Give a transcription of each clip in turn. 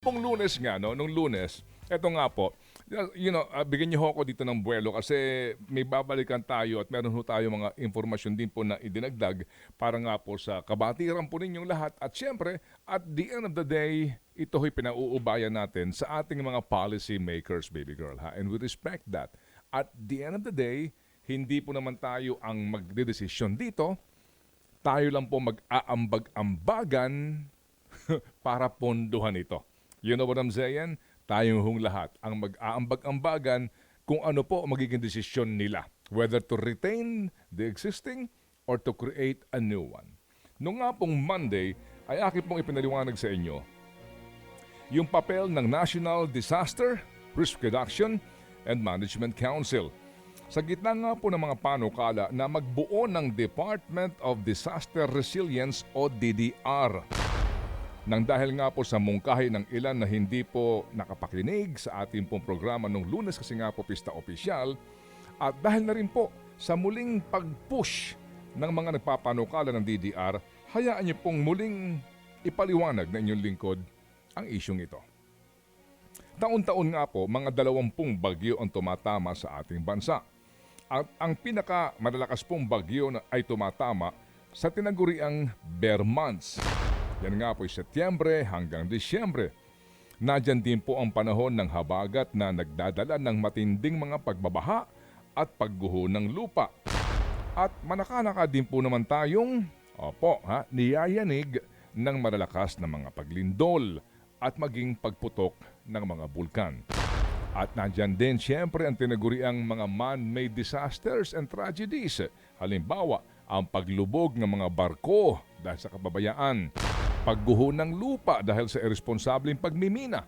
Nung Lunes nga, no? Nung Lunes, eto nga po, bigyan niyo ho ako dito ng buwelo kasi may babalikan tayo at meron ho tayo mga informasyon din po na idinagdag para nga po sa kabatiran po ninyong lahat. At syempre, at the end of the day, ito ho'y pinauubayan natin sa ating mga policy makers, baby girl. Ha? And we respect that. At the end of the day, hindi po naman tayo ang magdedesisyon dito. Tayo lang po mag-aambag-ambagan para pondohan ito. You know what I'm saying? Tayong hong lahat ang mag-aambag-ambagan kung ano po magiging desisyon nila. Whether to retain the existing or to create a new one. Noong nga pong Monday ay akin pong ipinaliwanag sa inyo yung papel ng National Disaster Risk Reduction and Management Council. Sa gitna nga po ng mga panukala na magbuo ng Department of Disaster Resilience o DDR. Nang dahil nga po sa mungkahi ng ilan na hindi po nakapakinig sa ating pong programa nung Lunes kasi nga po pista opisyal at dahil na rin po sa muling pag-push ng mga nagpapanukala ng DDR, hayaan niyo pong muling ipaliwanag na inyong lingkod ang isyong ito. Taon-taon nga po, mga 20 bagyo ang tumatama sa ating bansa. At ang pinaka-malalakas pong bagyo na ay tumatama sa tinaguriang bear months. Yan nga po ay Setyembre hanggang Disyembre. Nadyan din po ang panahon ng habagat na nagdadala ng matinding mga pagbabaha at pagguho ng lupa. At manaka-naka din po naman tayong niyayanig ng malalakas na mga paglindol at maging pagputok ng mga bulkan. At nandyan din siyempre ang tinaguriang mga man-made disasters and tragedies. Halimbawa, ang paglubog ng mga barko dahil sa kababayaan, pagguho ng lupa dahil sa irresponsableng pagmimina,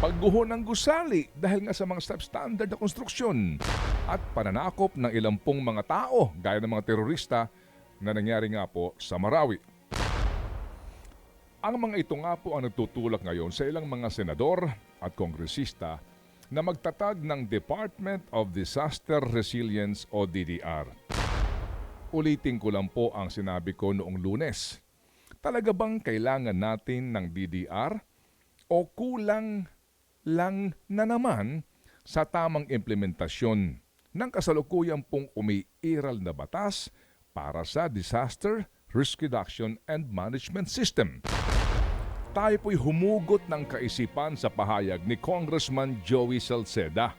pagguho ng gusali dahil nga sa mga substandard na konstruksyon, at pananakop ng ilang pong mga tao gaya ng mga terorista na nangyari nga po sa Marawi. Ang mga ito nga po ang nagtutulak ngayon sa ilang mga senador at kongresista na magtatag ng Department of Disaster Resilience o DDR. Ulitin ko lang po ang sinabi ko noong Lunes. Talaga bang kailangan natin ng DDR o kulang lang na naman sa tamang implementasyon ng kasalukuyan pong umiiral na batas para sa Disaster Risk Reduction and Management System? Tayo po'y humugot ng kaisipan sa pahayag ni Congressman Joey Salceda.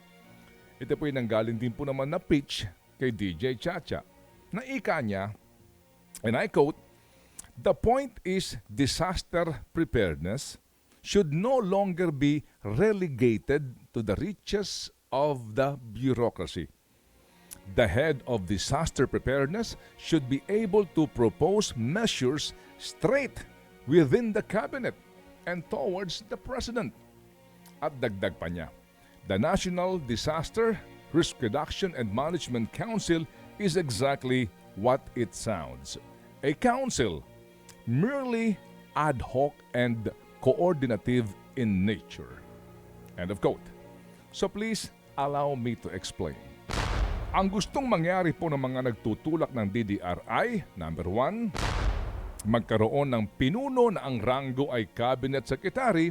Ito po'y nanggaling din po naman na pitch kay DJ Chacha na ika niya, and I quote, "The point is disaster preparedness should no longer be relegated to the reaches of the bureaucracy. The head of disaster preparedness should be able to propose measures straight within the cabinet and towards the president." At dagdag pa niya, "The National Disaster Risk Reduction and Management Council is exactly what it sounds. A council merely ad hoc and coordinative in nature." End of quote. So please allow me to explain. Ang gustong mangyari po ng mga nagtutulak ng DDR ay, number 1, magkaroon ng pinuno na ang ranggo ay Cabinet Secretary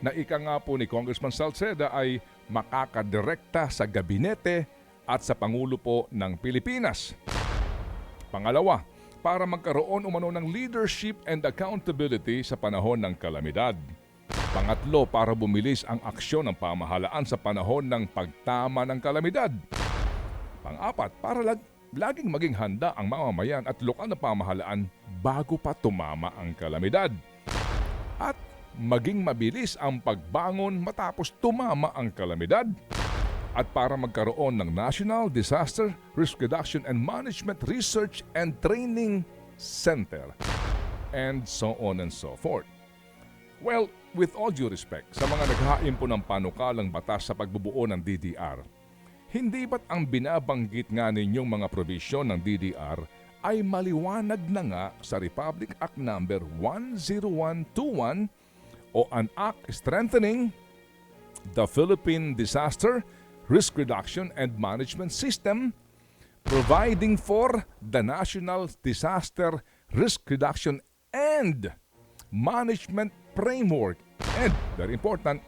na ika nga po ni Congressman Salceda ay makakadirekta sa gabinete at sa Pangulo po ng Pilipinas. Pangalawa, para magkaroon umano ng leadership and accountability sa panahon ng kalamidad. Pangatlo, para bumilis ang aksyon ng pamahalaan sa panahon ng pagtama ng kalamidad. Pang-apat, para laging maging handa ang mamamayan at lokal na pamahalaan bago pa tumama ang kalamidad. At maging mabilis ang pagbangon matapos tumama ang kalamidad. At para magkaroon ng National Disaster Risk Reduction and Management Research and Training Center. And so on and so forth. Well, with all due respect sa mga naghain po ng panukalang batas sa pagbubuo ng DDR, hindi ba't ang binabanggit nga ninyong mga provision ng DDR ay maliwanag na nga sa Republic Act No. 10121 o an act strengthening the Philippine Disaster Risk Reduction and Management System, providing for the National Disaster Risk Reduction and Management Framework And, very important,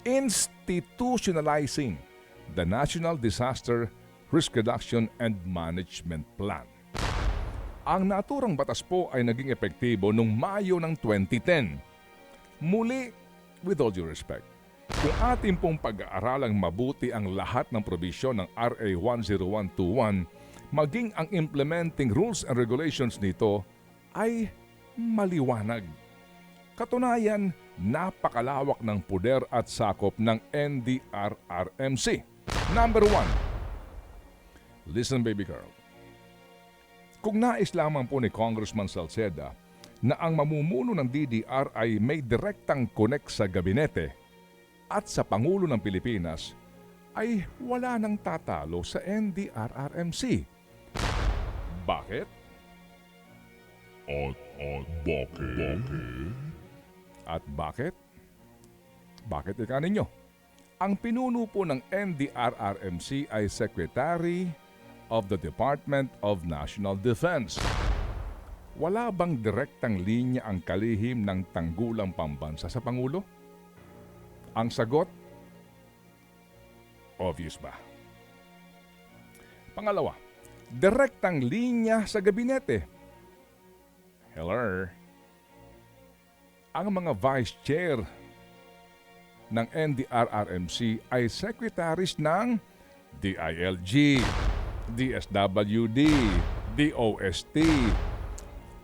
institutionalizing the National Disaster Risk Reduction and Management Plan. Ang naturang batas po ay naging epektibo noong Mayo ng 2010. Muli, with all due respect, kung ating pong pag-aaralang mabuti ang lahat ng probisyon ng RA 10121, maging ang implementing rules and regulations nito ay maliwanag. Katunayan, napakalawak ng puder at sakop ng NDRRMC. Number 1. Listen, baby girl. Kung nais lamang po ni Congressman Salceda na ang mamumuno ng DDR ay may direktang connect sa gabinete at sa Pangulo ng Pilipinas, ay wala nang tatalo sa NDRRMC. Bakit? At bakit? Bakit ika ninyo? Ang pinuno po ng NDRRMC ay Secretary of the Department of National Defense. Wala bang direktang linya ang kalihim ng tanggulang pambansa sa Pangulo? Ang sagot, obvious ba? Pangalawa, direktang linya sa gabinete. Hello? Ang mga vice chair ng NDRRMC ay secretaries ng DILG, DSWD, DOST,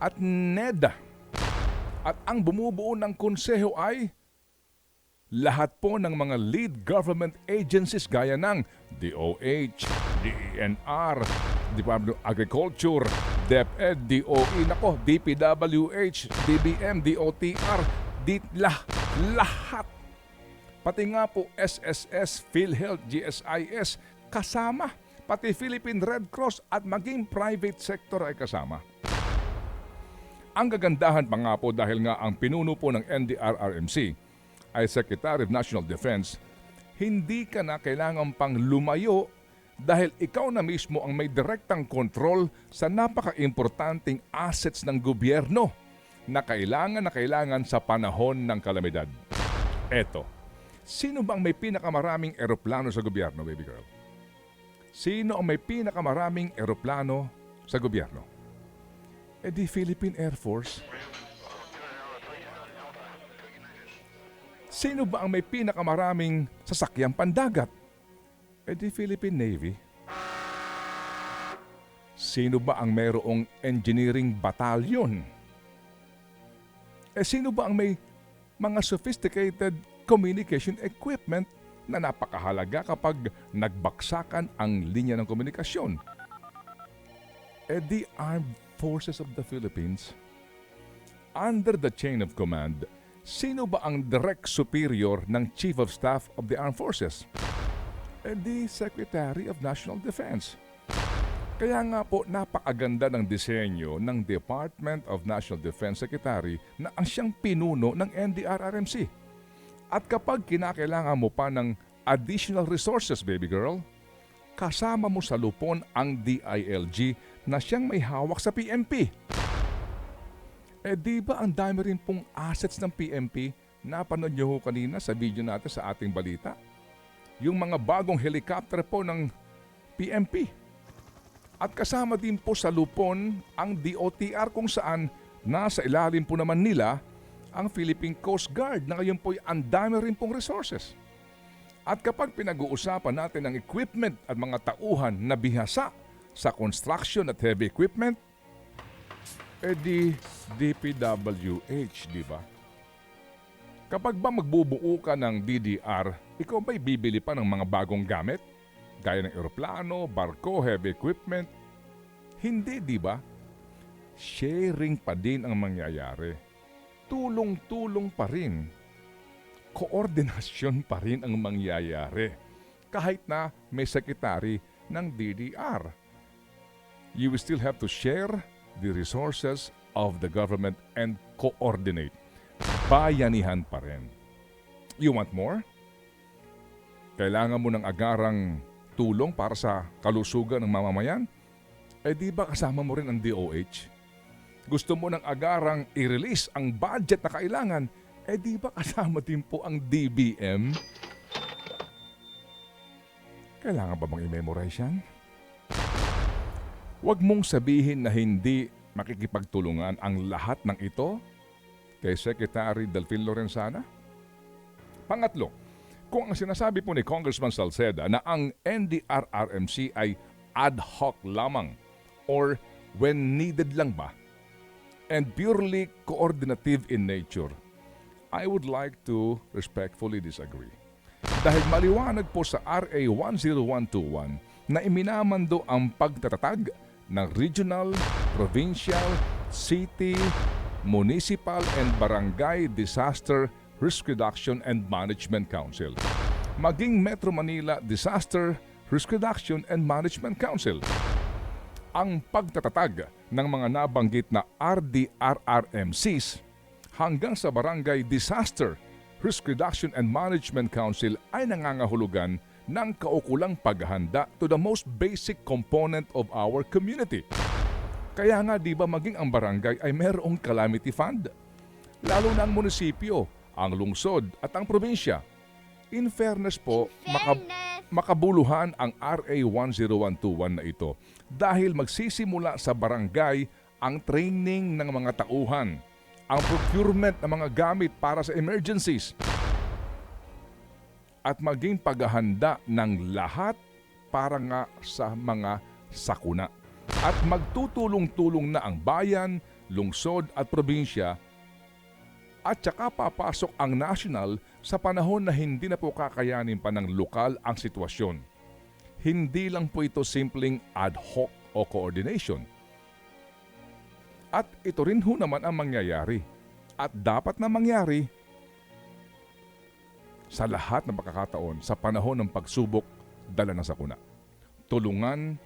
at NEDA. At ang bumubuo ng konseho ay lahat po ng mga lead government agencies gaya ng DOH, DENR, Department of Agriculture, DepEd, DOE, DPWH, DBM, DOTR, lahat. Pati nga po SSS, PhilHealth, GSIS, kasama. Pati Philippine Red Cross at maging private sector ay kasama. Ang gagandahan pa nga po dahil nga ang pinuno po ng NDRRMC ay Secretary of National Defense, hindi ka na kailangan pang lumayo dahil ikaw na mismo ang may direktang kontrol sa napaka-importanting assets ng gobyerno na kailangan sa panahon ng kalamidad. Eto, sino bang may pinakamaraming eroplano sa gobyerno, baby girl? Sino ang may pinakamaraming eroplano sa gobyerno? Di Philippine Air Force. Sino ba ang may pinakamaraming sasakyang pandagat? Di Philippine Navy. Sino ba ang mayroong engineering battalion? Sino ba ang may mga sophisticated communication equipment na napakahalaga kapag nagbaksakan ang linya ng komunikasyon? The Armed Forces of the Philippines. Under the chain of command, sino ba ang direct superior ng Chief of Staff of the Armed Forces? The Secretary of National Defense. Kaya nga po napakaganda ng disenyo ng Department of National Defense Secretary na ang siyang pinuno ng NDRRMC. At kapag kinakailangan mo pa ng additional resources, baby girl, kasama mo sa lupon ang DILG na siyang may hawak sa PMP. Di ba ang dami rin pong assets ng PMP? Napanood niyo ho kanina sa video natin sa ating balita. Yung mga bagong helicopter po ng PMP. At kasama din po sa lupon ang DOTR kung saan nasa ilalim po naman nila ang Philippine Coast Guard na ngayon po ang dami rin pong resources. At kapag pinag-uusapan natin ang equipment at mga tauhan na bihasa sa construction at heavy equipment, di DPWH, di ba? Kapag ba magbubuo ka ng DDR, ikaw ba'y bibili pa ng mga bagong gamit? Gaya ng eroplano, barko, heavy equipment? Hindi, di ba? Sharing pa din ang mangyayari. Tulong-tulong pa rin. Koordinasyon pa rin ang mangyayari. Kahit na may sekretary ng DDR. You will still have to share the resources of the government and coordinate. Bayanihan pa rin. You want more? Kailangan mo ng agarang tulong para sa kalusugan ng mamamayan? Di ba kasama mo rin ang DOH? Gusto mo ng agarang i-release ang budget na kailangan? di ba kasama din po ang DBM? Kailangan ba bang i-memorize yan? Huwag mong sabihin na hindi makikipagtulungan ang lahat ng ito kay Secretary Delfin Lorenzana. Pangatlo, kung ang sinasabi po ni Congressman Salceda na ang NDRRMC ay ad hoc lamang or when needed lang ba and purely coordinative in nature, I would like to respectfully disagree. Dahil maliwanag po sa RA 10121 na iminamando ang pagtatatag ng regional, provincial, city, municipal, and barangay disaster risk reduction and management council, maging Metro Manila Disaster Risk Reduction and Management Council. Ang pagtatatag ng mga nabanggit na RDRRMCs hanggang sa Barangay Disaster Risk Reduction and Management Council ay nangangahulugan ng kaukulang paghahanda to the most basic component of our community. Kaya nga di ba maging ang barangay ay mayroong calamity fund? Lalo na ang munisipyo, ang lungsod at ang probinsya. In fairness po, makabuluhan ang RA 10121 na ito dahil magsisimula sa barangay ang training ng mga tauhan, ang procurement ng mga gamit para sa emergencies, at maging paghahanda ng lahat para nga sa mga sakuna. At magtutulong-tulong na ang bayan, lungsod at probinsya at saka papasok ang national sa panahon na hindi na po kakayanin pa ng lokal ang sitwasyon. Hindi lang po ito simpleng ad hoc o coordination. At ito rin ho naman ang mangyayari at dapat na mangyari sa lahat ng pagkakataon sa panahon ng pagsubok dala ng sakuna. Tulungan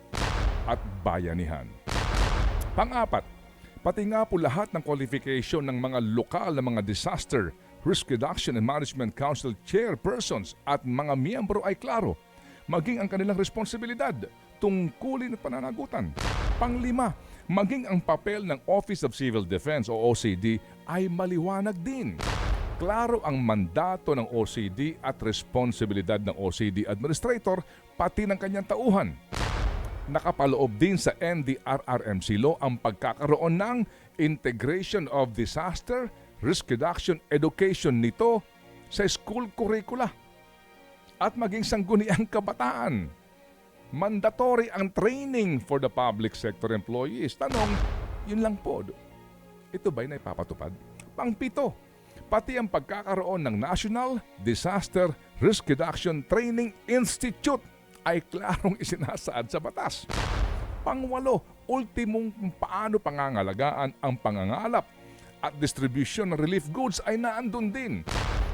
at bayanihan. Pang-apat, pati nga po lahat ng qualification ng mga lokal na mga Disaster Risk Reduction and Management Council chairpersons at mga miyembro ay klaro, maging ang kanilang responsibilidad, tungkulin at pananagutan. Panglima, maging ang papel ng Office of Civil Defense o OCD ay maliwanag din. Klaro ang mandato ng OCD at responsibilidad ng OCD Administrator pati ng kanyang tauhan. Nakapaloob din sa NDRRMC law ang pagkakaroon ng Integration of Disaster Risk Reduction Education nito sa school curricula at maging sangguniang kabataan. Mandatory ang training for the public sector employees. Tanong, yun lang po. Ito ba'y naipapatupad? Pang-pito, pati ang pagkakaroon ng National Disaster Risk Reduction Training Institute ay klarong isinasaad sa batas. Pangwalo, ultimong paano pangangalagaan ang pangangalap at distribution ng relief goods ay naandun din.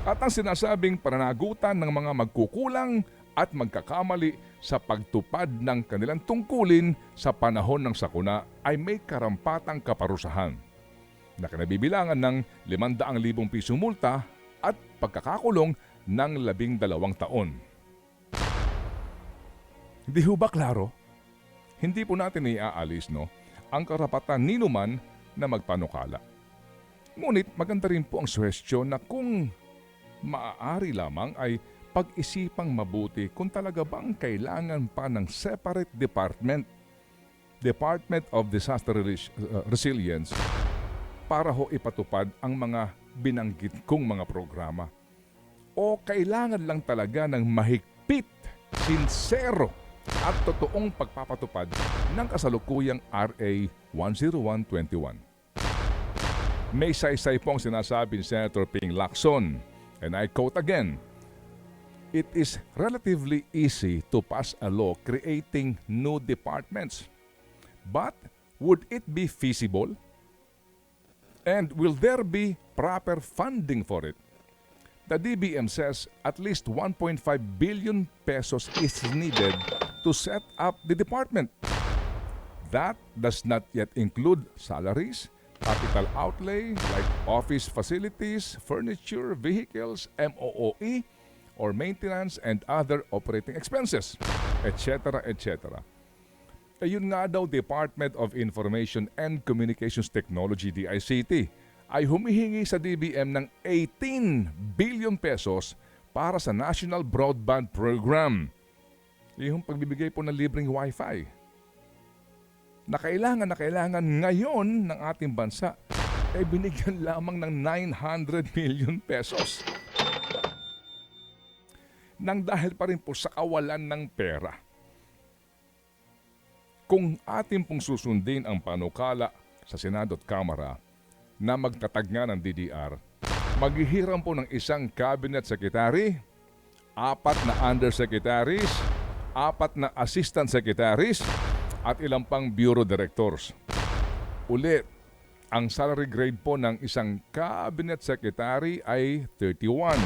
At ang sinasabing pananagutan ng mga magkukulang at magkakamali sa pagtupad ng kanilang tungkulin sa panahon ng sakuna ay may karampatang kaparusahan na kinabibilangan ng 500,000 pisong multa at pagkakakulong ng 12 taon. Hindi ho ba klaro? Hindi po natin iaalis ang karapatan ninuman na magpanukala. Ngunit maganda rin po ang suhestyon na kung maaari lamang ay pag-isipang mabuti kung talaga bang kailangan pa ng separate Department of Disaster Resilience para ho ipatupad ang mga binanggit kong mga programa. O kailangan lang talaga ng mahigpit, sinsero at totoong pagpapatupad ng kasalukuyang RA 10121. May saysay po ang sinasabi ni Senator Ping Lacson, and I quote again, "It is relatively easy to pass a law creating new departments. But would it be feasible? And will there be proper funding for it?" The DBM says at least 1.5 billion pesos is needed to set up the department. That does not yet include salaries, capital outlay like office facilities, furniture, vehicles, MOOE, or maintenance and other operating expenses, etc. etc. Ayun nga daw Department of Information and Communications Technology, DICT, ay humihingi sa DBM ng 18 billion pesos para sa National Broadband Program. Yung pagbibigay po ng libreng Wi-Fi. Na kailangan ngayon ng ating bansa ay binigyan lamang ng 900 million pesos. Nang dahil pa rin po sa kawalan ng pera. Kung ating pong susundin ang panukala sa Senado at Kamara na magtatag nga ng DDR, maghihiram po ng isang cabinet secretary, 4 na undersecretaries, 4 na assistant secretaries, at ilang pang bureau directors. Ulit, ang salary grade po ng isang cabinet secretary ay 31,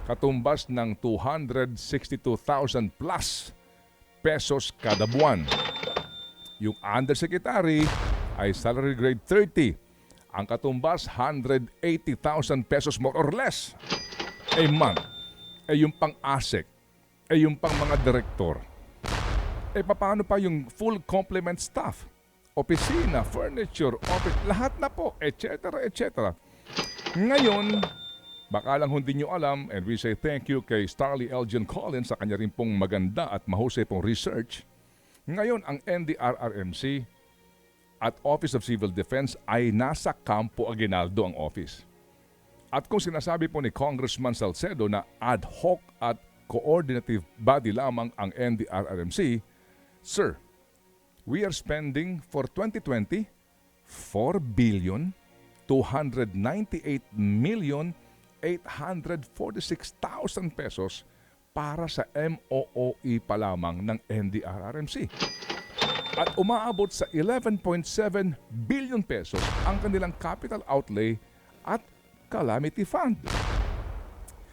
katumbas ng 262,000 plus pesos kada buwan. Yung undersecretary ay salary grade 30, ang katumbas 180,000 pesos more or less a month. Yung pang-ASEC, yung pang mga direktor. Paano pa yung full complement staff? Opisina, furniture, office, lahat na po, etc. etc. Ngayon, baka lang hindi nyo alam, and we say thank you kay Starly Elgin Collins sa kanya rin pong maganda at mahusay pong research. Ngayon, ang NDRRMC at Office of Civil Defense ay nasa Campo Aguinaldo ang office. At kung sinasabi po ni Congressman Salcedo na ad hoc at coordinative body lamang ang NDRRMC, sir, we are spending for 2020 4,298,846,000 pesos para sa MOOE pa lamang ng NDRRMC. At umaabot sa 11.7 billion pesos ang kanilang capital outlay at calamity fund.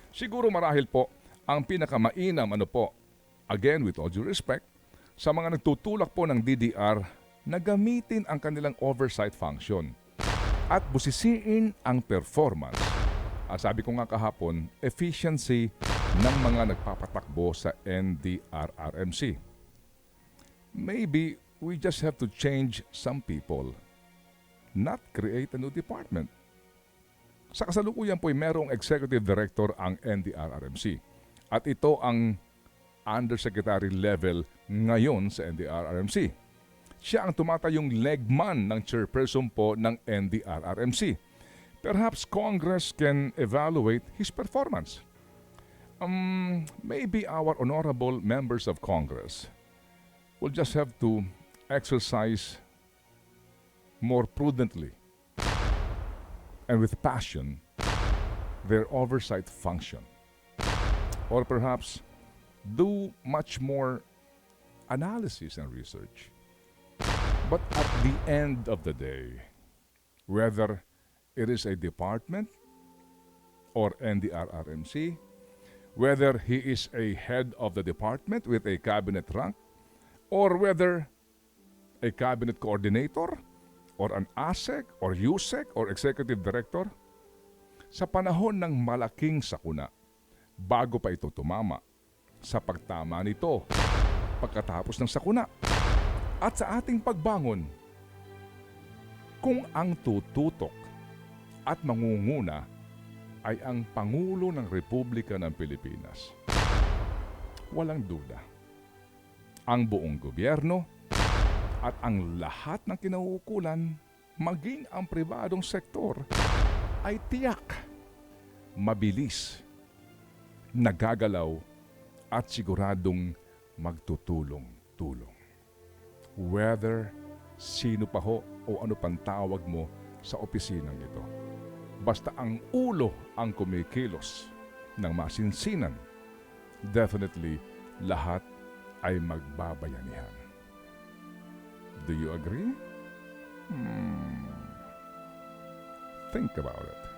Siguro marahil po ang pinakamainam again with all due respect, sa mga nagtutulak po ng DDR na gamitin ang kanilang oversight function at busisiin ang performance. Sabi ko nga kahapon, efficiency ng mga nagpapatakbo sa NDRRMC. Maybe we just have to change some people, not create a new department. Sa kasalukuyan po ay merong executive director ang NDRRMC at ito ang undersecretary level ngayon sa NDRRMC. Siya ang tumatayong legman ng chairperson po ng NDRRMC. Perhaps Congress can evaluate his performance. Maybe our honorable members of Congress will just have to exercise more prudently and with passion their oversight function. Or perhaps do much more analysis and research. But at the end of the day, whether it is a department or NDRRMC, whether he is a head of the department with a cabinet rank, or whether a cabinet coordinator, or an ASEC, or USEC, or executive director, sa panahon ng malaking sakuna, bago pa ito tumama, sa pagtama nito, pagkatapos ng sakuna, at sa ating pagbangon, kung ang tututok at mangunguna ay ang Pangulo ng Republika ng Pilipinas, walang duda, ang buong gobyerno at ang lahat ng kinauukulan, maging ang pribadong sektor, ay tiyak, mabilis, nagagalaw, at siguradong magtutulong-tulong. Whether sino pa ho o ano pang tawag mo sa opisinang ito. Basta ang ulo ang kumikilos ng masinsinan, definitely lahat ay magbabayanihan. Do you agree? Think about it.